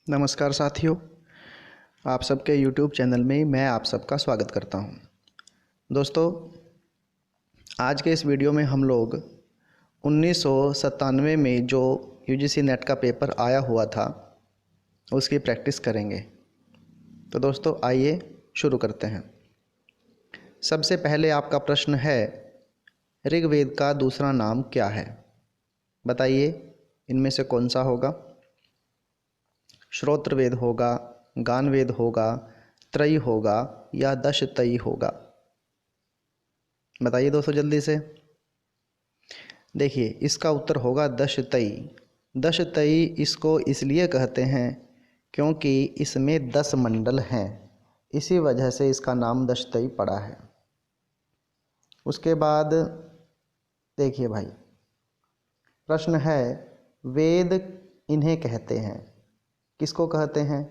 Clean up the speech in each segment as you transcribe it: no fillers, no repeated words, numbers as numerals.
नमस्कार साथियों, आप सबके YouTube चैनल में मैं आप सबका स्वागत करता हूं। दोस्तों, आज के इस वीडियो में हम लोग 1997 में जो UGC नेट का पेपर आया हुआ था उसकी प्रैक्टिस करेंगे। तो दोस्तों आइए शुरू करते हैं। सबसे पहले आपका प्रश्न है, ऋग्वेद का दूसरा नाम क्या है? बताइए इनमें से कौन सा होगा? श्रोत्रवेद होगा, गानवेद होगा, त्रयी होगा या दशतयी होगा? बताइए दोस्तों जल्दी से। देखिए, इसका उत्तर होगा दशतयी। दशतयी इसको इसलिए कहते हैं क्योंकि इसमें 10 मंडल हैं, इसी वजह से इसका नाम दशतयी पड़ा है। उसके बाद देखिए भाई, प्रश्न है, वेद इन्हें कहते हैं, किसको कहते हैं?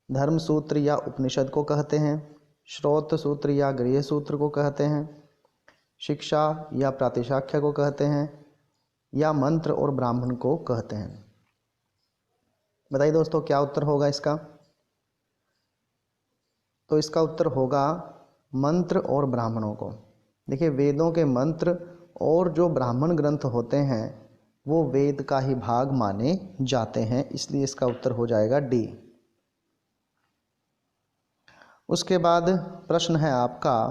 धर्म सूत्र या उपनिषद को कहते हैं, श्रौत सूत्र या गृह सूत्र को कहते हैं, शिक्षा या प्रातिशाख्य को कहते हैं, या मंत्र और ब्राह्मण को कहते हैं? बताइए दोस्तों क्या उत्तर होगा इसका? तो इसका उत्तर होगा मंत्र और ब्राह्मणों को। देखिए, वेदों के मंत्र और जो ब्राह्मण ग्रंथ होते हैं वो वेद का ही भाग माने जाते हैं, इसलिए इसका उत्तर हो जाएगा डी। उसके बाद प्रश्न है आपका,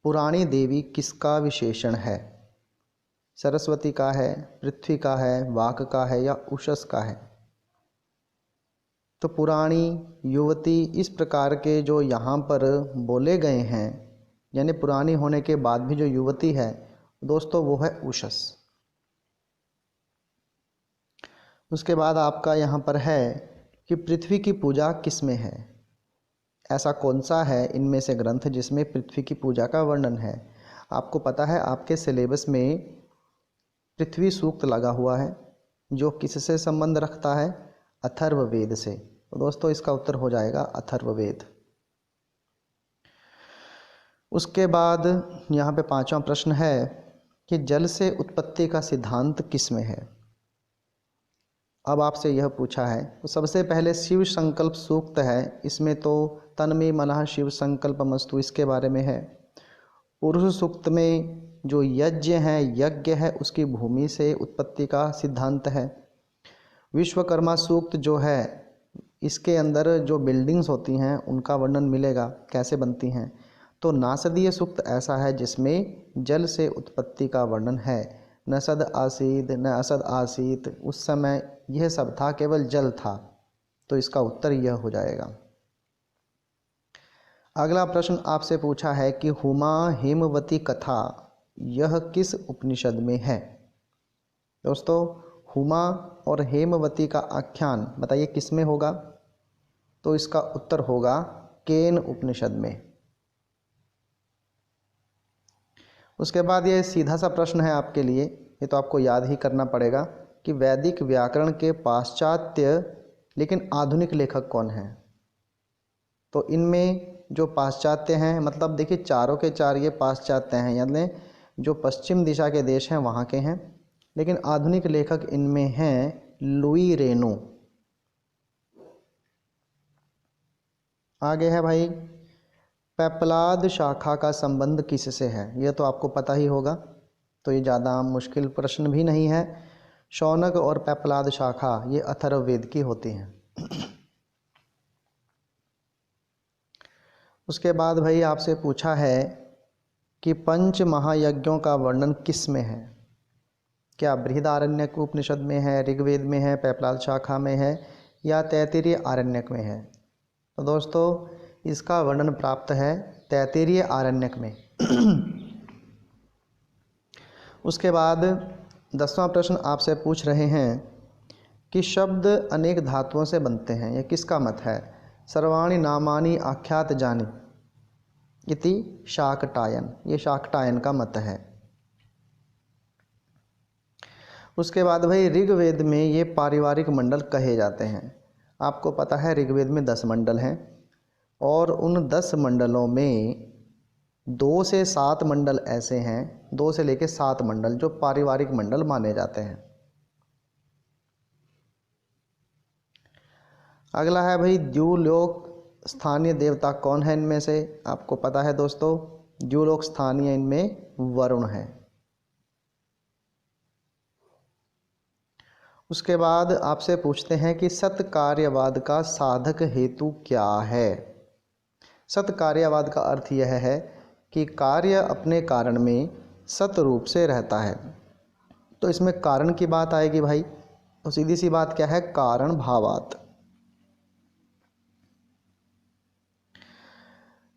पुराणी देवी किसका विशेषण है? सरस्वती का है, पृथ्वी का है, वाक का है या उषस का है? तो पुराणी, युवती, इस प्रकार के जो यहाँ पर बोले गए हैं, यानी पुरानी होने के बाद भी जो युवती है दोस्तों वो है उषस। उसके बाद आपका यहाँ पर है कि पृथ्वी की पूजा किस में है? ऐसा कौन सा है इनमें से ग्रंथ जिसमें पृथ्वी की पूजा का वर्णन है? आपको पता है आपके सिलेबस में पृथ्वी सूक्त लगा हुआ है, जो किससे संबंध रखता है? अथर्ववेद से। तो दोस्तों इसका उत्तर हो जाएगा अथर्ववेद। उसके बाद यहाँ पे 5वां प्रश्न है कि जल से उत्पत्ति का सिद्धांत किस में है? अब आपसे यह पूछा है तो सबसे पहले शिव संकल्प सूक्त है, इसमें तो तन्मे मनः शिव संकल्पमस्तु इसके बारे में है। पुरुष सूक्त में जो यज्ञ है उसकी भूमि से उत्पत्ति का सिद्धांत है। विश्वकर्मा सूक्त जो है इसके अंदर जो बिल्डिंग्स होती हैं उनका वर्णन मिलेगा, कैसे बनती हैं। तो नासदीय सूक्त ऐसा है जिसमें जल से उत्पत्ति का वर्णन है। न सद आसीद न असद आसीत, उस समय यह सब था, केवल जल था। तो इसका उत्तर यह हो जाएगा। अगला प्रश्न आपसे पूछा है कि हुमा हेमवती कथा यह किस उपनिषद में है? दोस्तों, हुमा और हेमवती का आख्यान बताइए किस में होगा? तो इसका उत्तर होगा केन उपनिषद में। उसके बाद ये सीधा सा प्रश्न है आपके लिए, ये तो आपको याद ही करना पड़ेगा कि वैदिक व्याकरण के पाश्चात्य लेकिन आधुनिक लेखक कौन हैं? तो इनमें जो पाश्चात्य हैं, मतलब देखिए चारों के चार ये पाश्चात्य हैं, यानी जो पश्चिम दिशा के देश हैं वहाँ के हैं, लेकिन आधुनिक लेखक इनमें हैं लुई रेनू। आगे है भाई, पेप्लाद शाखा का संबंध किससे है? यह तो आपको पता ही होगा, तो ये ज़्यादा मुश्किल प्रश्न भी नहीं है। शौनक और पेप्लाद शाखा ये अथर्ववेद की होती हैं। उसके बाद भाई आपसे पूछा है कि पंच महायज्ञों का वर्णन किस में है? क्या बृहदारण्यक उपनिषद में है, ऋग्वेद में है, पेप्लाद शाखा में है या तैत्तिरीय आरण्यक में है? तो दोस्तों इसका वर्णन प्राप्त है तैत्तिरीय आरण्यक में। उसके बाद 10वां प्रश्न आपसे पूछ रहे हैं कि शब्द अनेक धातुओं से बनते हैं, यह किसका मत है? सर्वाणि नामानि आख्यात जानि इति शाकटायन, ये शाकटायन का मत है। उसके बाद भाई ऋग्वेद में ये पारिवारिक मंडल कहे जाते हैं। आपको पता है ऋग्वेद में 10 मंडल हैं और उन 10 मंडलों में 2 से 7 मंडल ऐसे हैं, 2 से लेकर 7 मंडल जो पारिवारिक मंडल माने जाते हैं। अगला है भाई द्युलोक स्थानीय देवता कौन है इनमें से? आपको पता है दोस्तों, द्युलोक स्थानीय इनमें वरुण है। उसके बाद आपसे पूछते हैं कि सत्कार्यवाद का साधक हेतु क्या है? सत्कार्यवाद का अर्थ यह है कि कार्य अपने कारण में सत रूप से रहता है। तो इसमें कारण की बात आएगी भाई, तो सीधी सी बात क्या है, कारण भावात।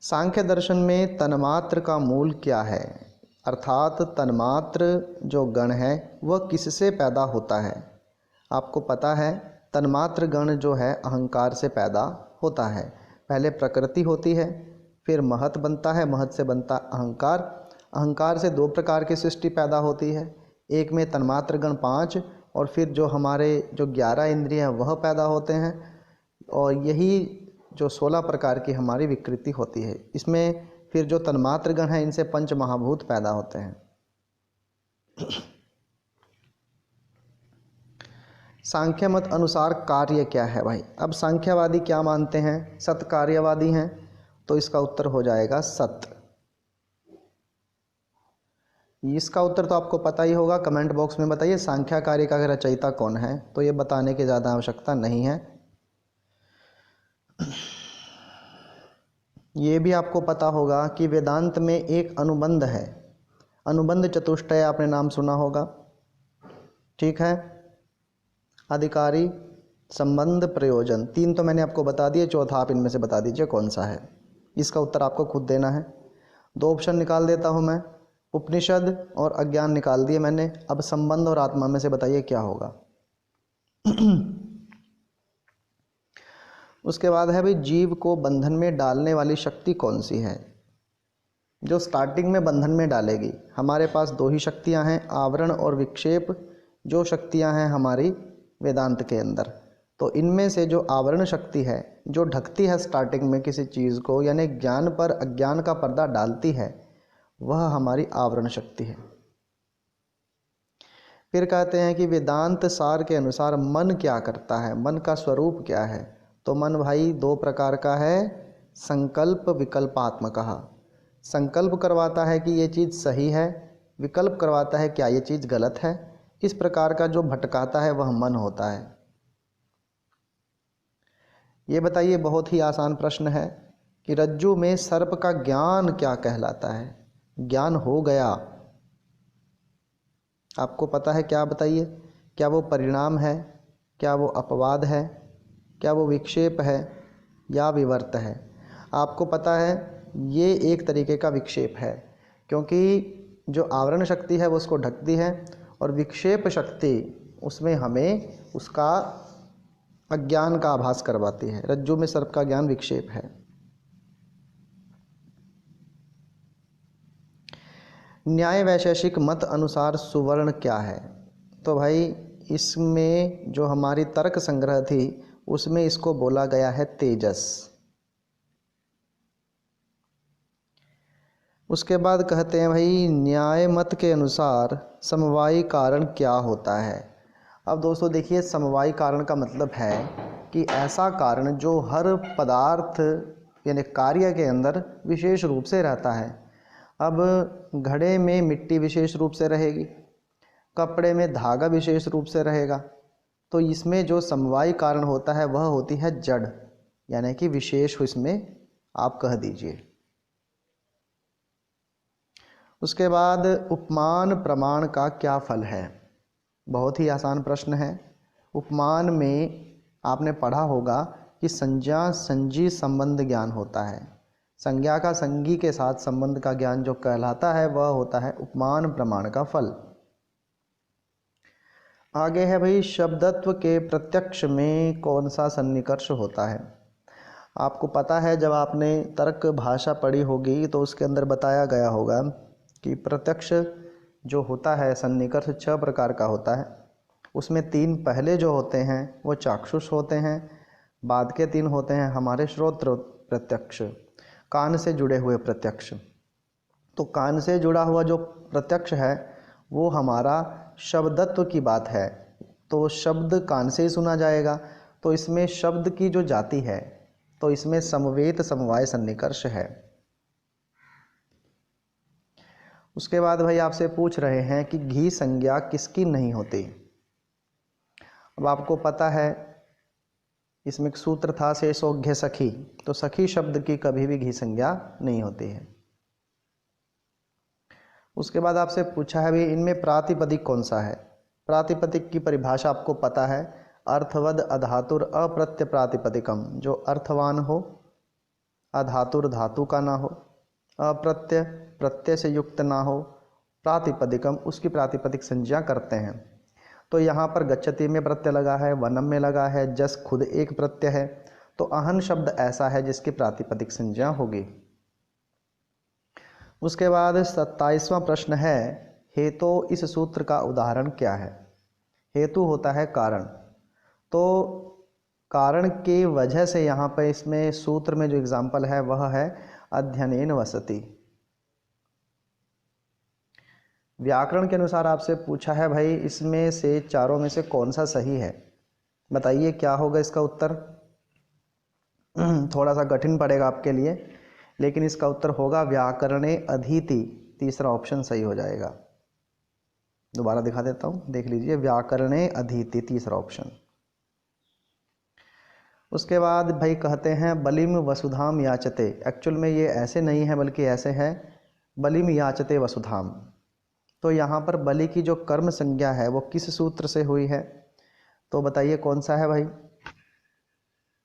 सांख्य दर्शन में तन्मात्र का मूल क्या है? अर्थात तन्मात्र जो गण है वह किससे पैदा होता है? आपको पता है तन्मात्र गण जो है अहंकार से पैदा होता है। पहले प्रकृति होती है, फिर महत बनता है, महत से बनता अहंकार, अहंकार से दो प्रकार की सृष्टि पैदा होती है, एक में तन्मात्र गण 5 और फिर जो हमारे जो 11 इंद्रियां वह पैदा होते हैं, और यही जो 16 प्रकार की हमारी विकृति होती है। इसमें फिर जो तन्मात्र गण है इनसे पंच महाभूत पैदा होते हैं। सांख्य मत अनुसार कार्य क्या है भाई? अब सांख्यवादी क्या मानते हैं? सत्कार्यवादी हैं, तो इसका उत्तर हो जाएगा सत। इसका उत्तर तो आपको पता ही होगा, कमेंट बॉक्स में बताइए सांख्य कार्य का रचयिता कौन है, तो ये बताने की ज़्यादा आवश्यकता नहीं है। ये भी आपको पता होगा कि वेदांत में एक अनुबंध है, अनुबंध चतुष्टय आपने नाम सुना होगा, ठीक है। अधिकारी, संबंध, प्रयोजन, 3 तो मैंने आपको बता दिए, चौथा आप इनमें से बता दीजिए कौन सा है। इसका उत्तर आपको खुद देना है। 2 ऑप्शन निकाल देता हूँ मैं, उपनिषद और अज्ञान निकाल दिए मैंने। अब संबंध और आत्मा में से बताइए क्या होगा। उसके बाद है भाई जीव को बंधन में डालने वाली शक्ति कौन सी है? जो स्टार्टिंग में बंधन में डालेगी। हमारे पास 2 ही शक्तियां हैं, आवरण और विक्षेप, जो शक्तियां हैं हमारी वेदांत के अंदर। तो इनमें से जो आवरण शक्ति है, जो ढकती है स्टार्टिंग में किसी चीज़ को, यानी ज्ञान पर अज्ञान का पर्दा डालती है, वह हमारी आवरण शक्ति है। फिर कहते हैं कि वेदांत सार के अनुसार मन क्या करता है, मन का स्वरूप क्या है? तो मन भाई 2 प्रकार का है, संकल्प विकल्पात्मक। संकल्प करवाता है कि ये चीज़ सही है, विकल्प करवाता है क्या ये चीज़ गलत है। इस प्रकार का जो भटकाता है वह मन होता है। ये बताइए, बहुत ही आसान प्रश्न है कि रज्जु में सर्प का ज्ञान क्या कहलाता है? ज्ञान हो गया, आपको पता है क्या? बताइए, क्या वो परिणाम है, क्या वो अपवाद है, क्या वो विक्षेप है या विवर्त है? आपको पता है ये एक तरीके का विक्षेप है, क्योंकि जो आवरण शक्ति है वो उसको ढकती है, और विक्षेप शक्ति उसमें हमें उसका अज्ञान का आभास करवाती है। रज्जु में सर्प का ज्ञान विक्षेप है। न्याय वैशेषिक मत अनुसार सुवर्ण क्या है? तो भाई इसमें जो हमारी तर्क संग्रह थी उसमें इसको बोला गया है तेजस। उसके बाद कहते हैं भाई न्याय मत के अनुसार समवायी कारण क्या होता है? अब दोस्तों देखिए, समवायी कारण का मतलब है कि ऐसा कारण जो हर पदार्थ यानी कार्य के अंदर विशेष रूप से रहता है। अब घड़े में मिट्टी विशेष रूप से रहेगी, कपड़े में धागा विशेष रूप से रहेगा, तो इसमें जो समवायी कारण होता है वह होती है जड़, यानी कि विशेष इसमें आप कह दीजिए। उसके बाद उपमान प्रमाण का क्या फल है? बहुत ही आसान प्रश्न है। उपमान में आपने पढ़ा होगा कि संज्ञा संजी संबंध ज्ञान होता है। संज्ञा का संगी के साथ संबंध का ज्ञान जो कहलाता है वह होता है उपमान प्रमाण का फल। आगे है भाई शब्दत्व के प्रत्यक्ष में कौन सा सन्निकर्ष होता है? आपको पता है जब आपने तर्क भाषा पढ़ी होगी तो उसके अंदर बताया गया होगा कि प्रत्यक्ष जो होता है सन्निकर्ष 6 प्रकार का होता है। उसमें 3 पहले जो होते हैं वो चाक्षुष होते हैं, बाद के 3 होते हैं हमारे श्रोत्र प्रत्यक्ष, कान से जुड़े हुए प्रत्यक्ष। तो कान से जुड़ा हुआ जो प्रत्यक्ष है वो हमारा शब्दत्व की बात है, तो शब्द कान से ही सुना जाएगा। तो इसमें शब्द की जो जाति है तो इसमें समवेत समवाय सन्निकर्ष है। उसके बाद भाई आपसे पूछ रहे हैं कि घी संज्ञा किसकी नहीं होती। अब आपको पता है इसमें एक सूत्र था शेषोघ्य सखी, तो सखी शब्द की कभी भी घी संज्ञा नहीं होती है। उसके बाद आपसे पूछा है भाई इनमें प्रातिपदिक कौन सा है। प्रातिपदिक की परिभाषा आपको पता है, अर्थवद अधातुर अप्रत्य प्रातिपदिकम, जो अर्थवान हो, अधातुर धातु का ना हो, अप्रत्य प्रत्यय से युक्त ना हो, प्रातिपदिकम उसकी प्रातिपदिक संज्ञा करते हैं। तो यहाँ पर गच्छति में प्रत्यय लगा है, वनम में लगा है, जस खुद एक प्रत्यय है, तो अहन शब्द ऐसा है जिसकी प्रातिपदिक संज्ञा होगी। उसके बाद 27वां प्रश्न है, हेतु इस सूत्र का उदाहरण क्या है। हेतु होता है कारण, तो कारण की वजह से यहाँ पर इसमें सूत्र में जो एग्जाम्पल है वह है अध्ययनेन वसति। व्याकरण के अनुसार आपसे पूछा है भाई इसमें से चारों में से कौन सा सही है, बताइए क्या होगा इसका उत्तर। थोड़ा सा कठिन पड़ेगा आपके लिए, लेकिन इसका उत्तर होगा व्याकरणे अधीति, तीसरा ऑप्शन सही हो जाएगा। दोबारा दिखा देता हूँ, देख लीजिए, व्याकरणे अधीति तीसरा ऑप्शन। उसके बाद भाई कहते हैं बलिम वसुधाम याचते, एक्चुअल में ये ऐसे नहीं है बल्कि ऐसे है बलिम याचते वसुधाम। तो यहाँ पर बलि की जो कर्म संज्ञा है वो किस सूत्र से हुई है, तो बताइए कौन सा है भाई।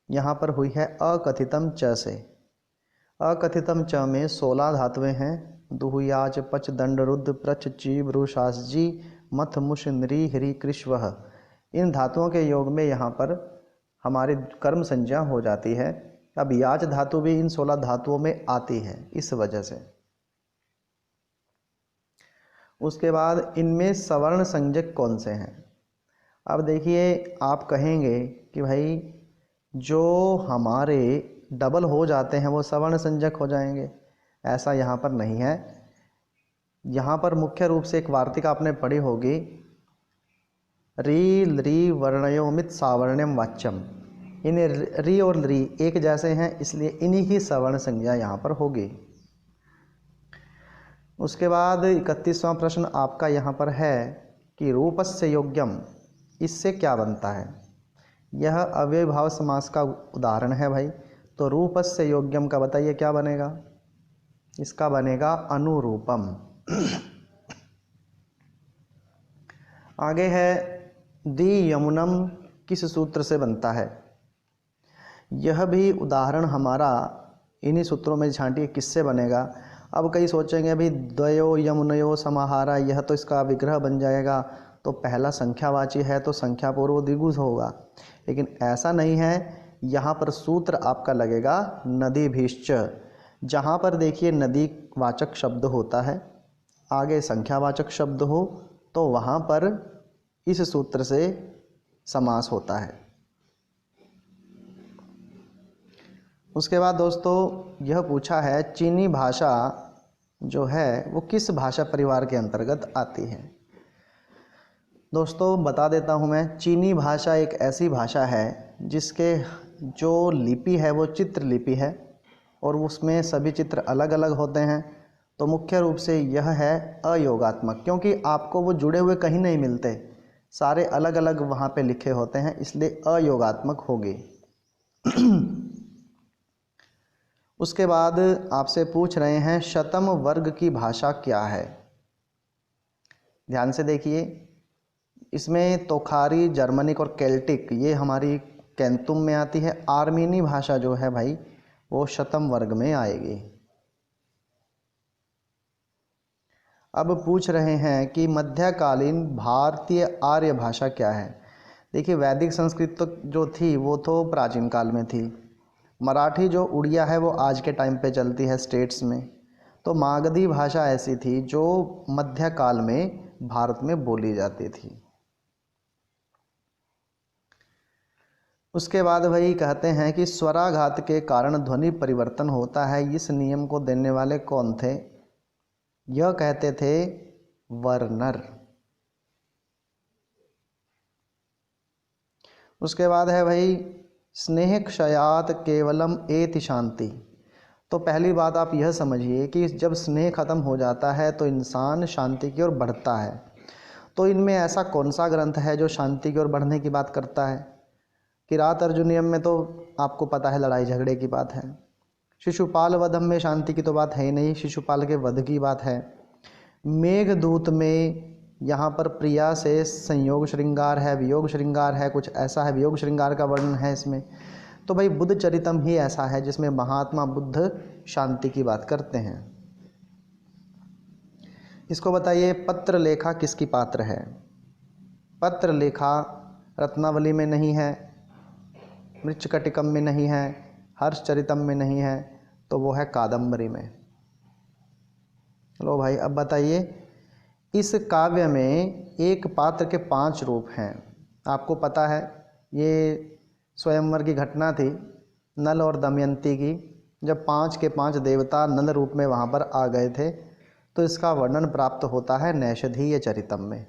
यहाँ पर हुई है अकथितम च से। अकथितम च में 16 धातुएं हैं, दुहुयाच पच दंड रुद्र प्रच चीव रुशासजी मथ मुश नृ हरि कृष्वह। इन धातुओं के योग में यहाँ पर हमारी कर्म संज्ञा हो जाती है। अब याच धातु भी इन 16 धातुओं में आती है इस वजह से। उसके बाद इनमें सवर्ण संज्ञक कौन से हैं। अब देखिए आप कहेंगे कि भाई जो हमारे डबल हो जाते हैं वो सवर्ण संज्ञक हो जाएंगे, ऐसा यहाँ पर नहीं है। यहाँ पर मुख्य रूप से एक वार्तिक आपने पढ़ी होगी, री ली वर्णयोमित सावर्ण्यम वाच्यम। इन्हें री और ली एक जैसे हैं, इसलिए इन्हीं की सवर्ण संज्ञा यहाँ पर होगी। उसके बाद 31वां प्रश्न आपका यहाँ पर है कि रूपस्य योग्यम, इससे क्या बनता है। यह अव्ययभाव समास का उदाहरण है भाई। तो रूपस्य योग्यम का बताइए क्या बनेगा, इसका बनेगा अनुरूपम। आगे है दी यमुनम, किस सूत्र से बनता है। यह भी उदाहरण हमारा इन्हीं सूत्रों में झांटिए किससे बनेगा। अब कई सोचेंगे भाई द्वयो यमुनयो समाहारा, यह तो इसका विग्रह बन जाएगा, तो पहला संख्यावाची है तो संख्या पूर्व द्विगु होगा, लेकिन ऐसा नहीं है। यहाँ पर सूत्र आपका लगेगा नदी भीश्च, जहाँ पर देखिए नदी वाचक शब्द होता है, आगे संख्यावाचक शब्द हो, तो वहाँ पर इस सूत्र से समास होता है। उसके बाद दोस्तों यह पूछा है चीनी भाषा जो है वो किस भाषा परिवार के अंतर्गत आती है। दोस्तों बता देता हूँ मैं, चीनी भाषा एक ऐसी भाषा है जिसके जो लिपि है वो चित्र लिपि है और उसमें सभी चित्र अलग अलग होते हैं। तो मुख्य रूप से यह है अयोगात्मक, क्योंकि आपको वो जुड़े हुए कहीं नहीं मिलते, सारे अलग अलग वहाँ पे लिखे होते हैं, इसलिए अयोगात्मक होगी। उसके बाद आपसे पूछ रहे हैं शतम वर्ग की भाषा क्या है। ध्यान से देखिए, इसमें तोखारी, जर्मनिक और केल्टिक ये हमारी कैंतुम में आती है। आर्मीनी भाषा जो है भाई वो शतम वर्ग में आएगी। अब पूछ रहे हैं कि मध्यकालीन भारतीय आर्य भाषा क्या है। देखिए वैदिक संस्कृत तो जो थी वो तो प्राचीन काल में थी। मराठी जो उड़िया है वो आज के टाइम पे चलती है स्टेट्स में। तो मागधी भाषा ऐसी थी जो मध्यकाल में भारत में बोली जाती थी। उसके बाद भाई कहते हैं कि स्वराघात के कारण ध्वनि परिवर्तन होता है, इस नियम को देने वाले कौन थे। यह कहते थे वर्नर। उसके बाद है भाई स्नेह क्षयात केवलम एति शांति। तो पहली बात आप यह समझिए कि जब स्नेह खत्म हो जाता है तो इंसान शांति की ओर बढ़ता है। तो इनमें ऐसा कौन सा ग्रंथ है जो शांति की ओर बढ़ने की बात करता है? किरात अर्जुनियम में तो आपको पता है लड़ाई झगड़े की बात है। शिशुपाल वधम में शांति की तो बात है ही नहीं, शिशुपाल के वध की बात है। मेघदूत में यहाँ पर प्रिया से संयोग श्रृंगार है, वियोग श्रृंगार है, कुछ ऐसा है, वियोग श्रृंगार का वर्णन है इसमें। तो भाई बुद्ध चरितम ही ऐसा है जिसमें महात्मा बुद्ध शांति की बात करते हैं। इसको बताइए पत्र लेखा किसकी पात्र है? पत्र लेखा रत्नावली में नहीं है, मृच्छकटिकम में नहीं है, हर्षचरितम में नहीं है, तो वो है कादम्बरी में। लो भाई अब बताइए, इस काव्य में एक पात्र के 5 रूप हैं। आपको पता है ये स्वयंवर की घटना थी नल और दमयंती की, जब 5 के 5 देवता नल रूप में वहाँ पर आ गए थे। तो इसका वर्णन प्राप्त होता है नैषधीय चरितम में।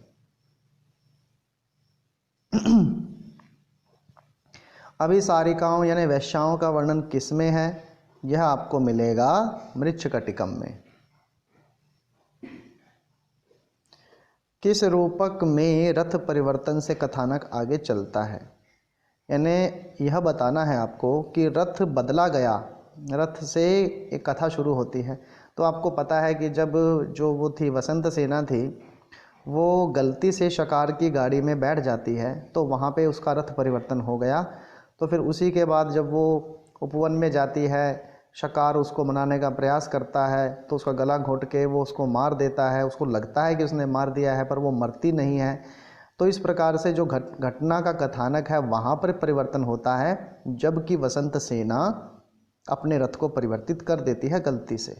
अभिसारिकाओं यानी वैश्याओं का वर्णन किस में है? यह आपको मिलेगा मृच्छकटिकम में। किस रूपक में रथ परिवर्तन से कथानक आगे चलता है? यानी यह बताना है आपको कि रथ बदला गया, रथ से एक कथा शुरू होती है। तो आपको पता है कि जब जो वो थी वसंत सेना थी, वो गलती से शकार की गाड़ी में बैठ जाती है, तो वहाँ पे उसका रथ परिवर्तन हो गया। तो फिर उसी के बाद जब वो उपवन में जाती है, शकार उसको मनाने का प्रयास करता है, तो उसका गला घोंट के वो उसको मार देता है। उसको लगता है कि उसने मार दिया है, पर वो मरती नहीं है। तो इस प्रकार से जो घटना का कथानक है वहाँ पर परिवर्तन होता है, जबकि वसंत सेना अपने रथ को परिवर्तित कर देती है गलती से।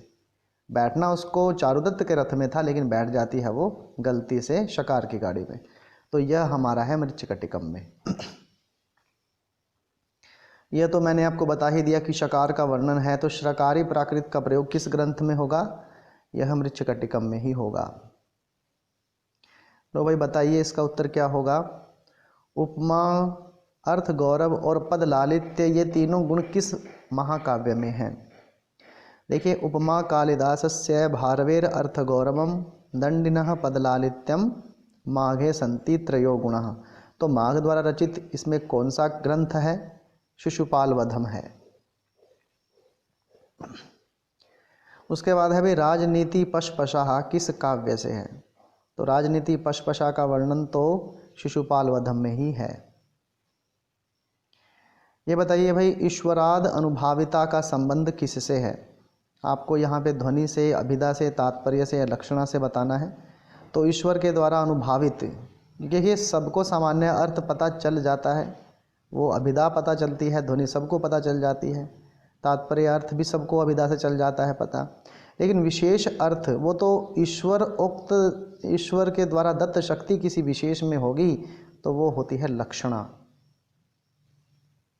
बैठना उसको चारुदत्त के रथ में था, लेकिन बैठ जाती है वो गलती से शकार की गाड़ी में। तो यह हमारा है मृच्छकटिकम में। यह तो मैंने आपको बता ही दिया कि शकार का वर्णन है, तो श्रकारी प्राकृत का प्रयोग किस ग्रंथ में होगा? यह मृच्छकटिकम में ही होगा। तो भाई बताइए इसका उत्तर क्या होगा? उपमा, अर्थ गौरव और पद लालित्य, ये तीनों गुण किस महाकाव्य में हैं? देखिए, उपमा कालिदासस्य भारवेर अर्थ गौरवम दंडिनः पद लालित्यम माघे संति त्रयो गुणः। तो माघ द्वारा रचित इसमें कौन सा ग्रंथ है? शिशुपाल वधम है। उसके बाद है भाई राजनीति पशपशा किस काव्य से है? तो राजनीति पशपशा का वर्णन तो शिशुपाल वधम में ही है। ये बताइए भाई ईश्वराद अनुभाविता का संबंध किससे है? आपको यहाँ पे ध्वनि से, अभिधा से, तात्पर्य से या लक्षणा से बताना है। तो ईश्वर के द्वारा अनुभावित, ये सबको सामान्य अर्थ पता चल जाता है, वो अभिधा पता चलती है, ध्वनि सबको पता चल जाती है, तात्पर्य अर्थ भी सबको अभिधा से चल जाता है पता। लेकिन विशेष अर्थ वो तो ईश्वर उक्त, ईश्वर के द्वारा दत्त शक्ति किसी विशेष में होगी, तो वो होती है लक्षणा।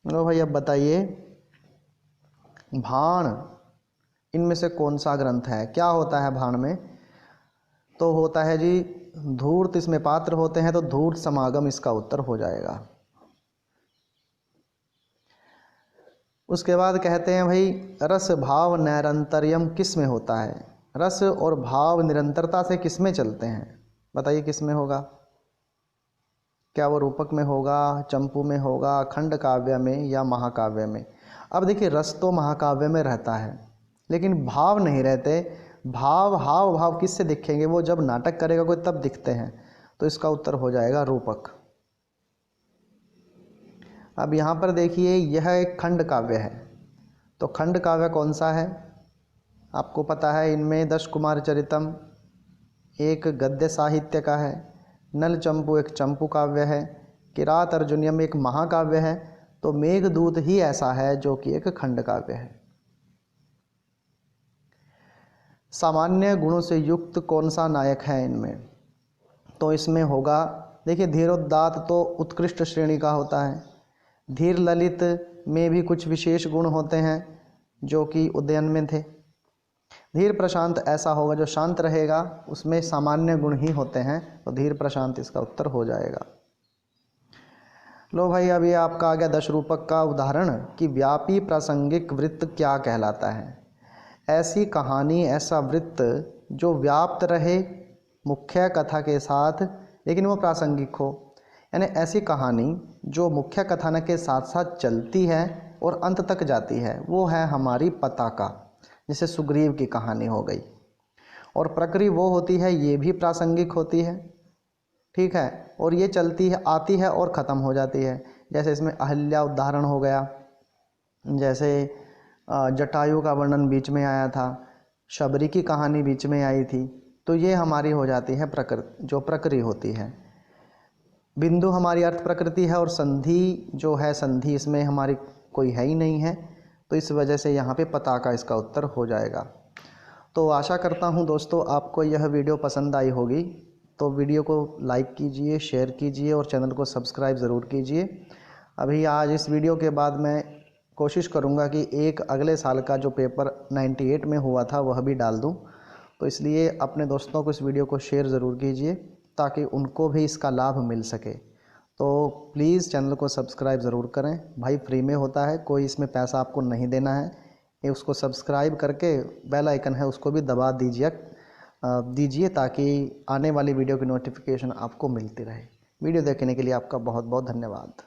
लो भाई अब बताइए, भाण इनमें से कौन सा ग्रंथ है? क्या होता है भाण में? तो होता है जी धूर्त, इसमें पात्र होते हैं, तो धूर्त समागम इसका उत्तर हो जाएगा। उसके बाद कहते हैं भाई रस भाव नैरंतर्यम किस में होता है? रस और भाव निरंतरता से किस में चलते हैं? बताइए किस में होगा? क्या वो रूपक में होगा, चंपू में होगा, खंड काव्य में या महाकाव्य में? अब देखिए, रस तो महाकाव्य में रहता है, लेकिन भाव नहीं रहते। भाव, हाव भाव किससे दिखेंगे? वो जब नाटक करेगा कोई तब दिखते हैं। तो इसका उत्तर हो जाएगा रूपक। अब यहाँ पर देखिए, यह एक खंड काव्य है। तो खंड काव्य कौन सा है? आपको पता है, इनमें दश कुमार चरितम एक गद्य साहित्य का है, नल चंपू एक चंपू काव्य है, किरात अर्जुनियम एक महाकाव्य है। तो मेघदूत ही ऐसा है जो कि एक खंड काव्य है। सामान्य गुणों से युक्त कौन सा नायक है इनमें? तो इसमें होगा, देखिए धीरोदात्त तो उत्कृष्ट श्रेणी का होता है। धीर ललित में भी कुछ विशेष गुण होते हैं जो कि उदयन में थे। धीर प्रशांत ऐसा होगा जो शांत रहेगा, उसमें सामान्य गुण ही होते हैं। तो धीर प्रशांत इसका उत्तर हो जाएगा। लो भाई, अभी आपका आ गया 10 रूपक का उदाहरण कि व्यापी प्रासंगिक वृत्त क्या कहलाता है। ऐसी कहानी, ऐसा वृत्त जो व्याप्त रहे मुख्य कथा के साथ लेकिन वो प्रासंगिक हो, यानी ऐसी कहानी जो मुख्य कथानक के साथ साथ चलती है और अंत तक जाती है, वो है हमारी पताका। जैसे सुग्रीव की कहानी हो गई। और प्रकृति वो होती है, ये भी प्रासंगिक होती है, ठीक है, और ये चलती है, आती है और ख़त्म हो जाती है। जैसे इसमें अहल्या उदाहरण हो गया, जैसे जटायु का वर्णन बीच में आया था, शबरी की कहानी बीच में आई थी, तो ये हमारी हो जाती है प्रकृति, जो प्रकृति होती है। बिंदु हमारी अर्थ प्रकृति है और संधि जो है, संधि इसमें हमारी कोई है ही नहीं है, तो इस वजह से यहाँ पे पताका इसका उत्तर हो जाएगा। तो आशा करता हूँ दोस्तों आपको यह वीडियो पसंद आई होगी। तो वीडियो को लाइक कीजिए, शेयर कीजिए और चैनल को सब्सक्राइब ज़रूर कीजिए। अभी आज इस वीडियो के बाद मैं कोशिश करूँगा कि एक अगले साल का जो पेपर 98 में हुआ था वह भी डाल दूँ। तो इसलिए अपने दोस्तों को इस वीडियो को शेयर ज़रूर कीजिए ताकि उनको भी इसका लाभ मिल सके। तो प्लीज़ चैनल को सब्सक्राइब ज़रूर करें भाई, फ्री में होता है, कोई इसमें पैसा आपको नहीं देना है। ये उसको सब्सक्राइब करके बेल आइकन है उसको भी दबा दीजिए ताकि आने वाली वीडियो की नोटिफिकेशन आपको मिलती रहे। वीडियो देखने के लिए आपका बहुत बहुत धन्यवाद।